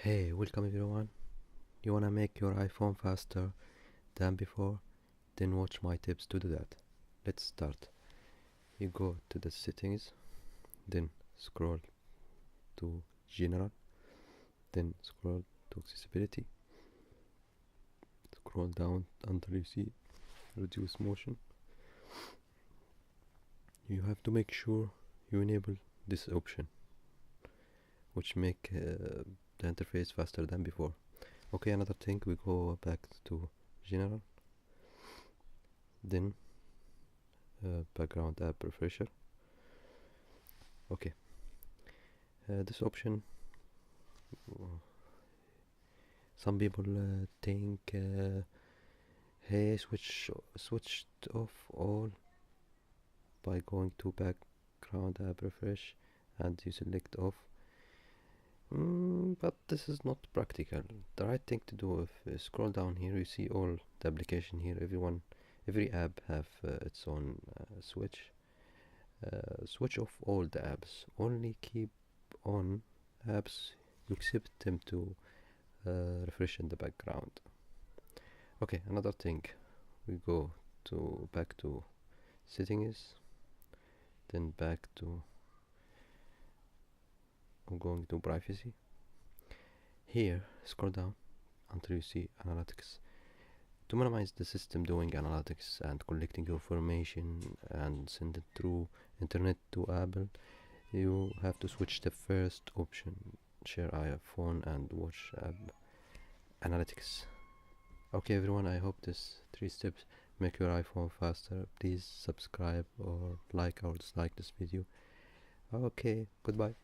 Hey, welcome everyone. You wanna make your iPhone faster than before? Then watch my tips to do that. Let's start. You go to the settings, then scroll to general, then scroll to accessibility, scroll down until you see reduce motion. You have to make sure you enable this option, which make the interface faster than before. Okay, another thing, we go back to general, then background app refresher. Okay, this option, some people think, hey, switched off all by going to background app refresh and you select off. But this is not practical. The right thing to do, if scroll down here, you see all the application here. Every app have its own switch. Switch off all the apps. Only keep on apps you accept them to refresh in the background. Okay, another thing, we go to back to settings, then back to, I'm going to privacy. Here, scroll down until you see analytics. To minimize the system doing analytics and collecting your information and send it through internet to Apple, you have to switch the first option, share iPhone and watch app analytics. Okay everyone, I hope this 3 steps make your iPhone faster. Please subscribe or like or dislike this video. Okay, goodbye.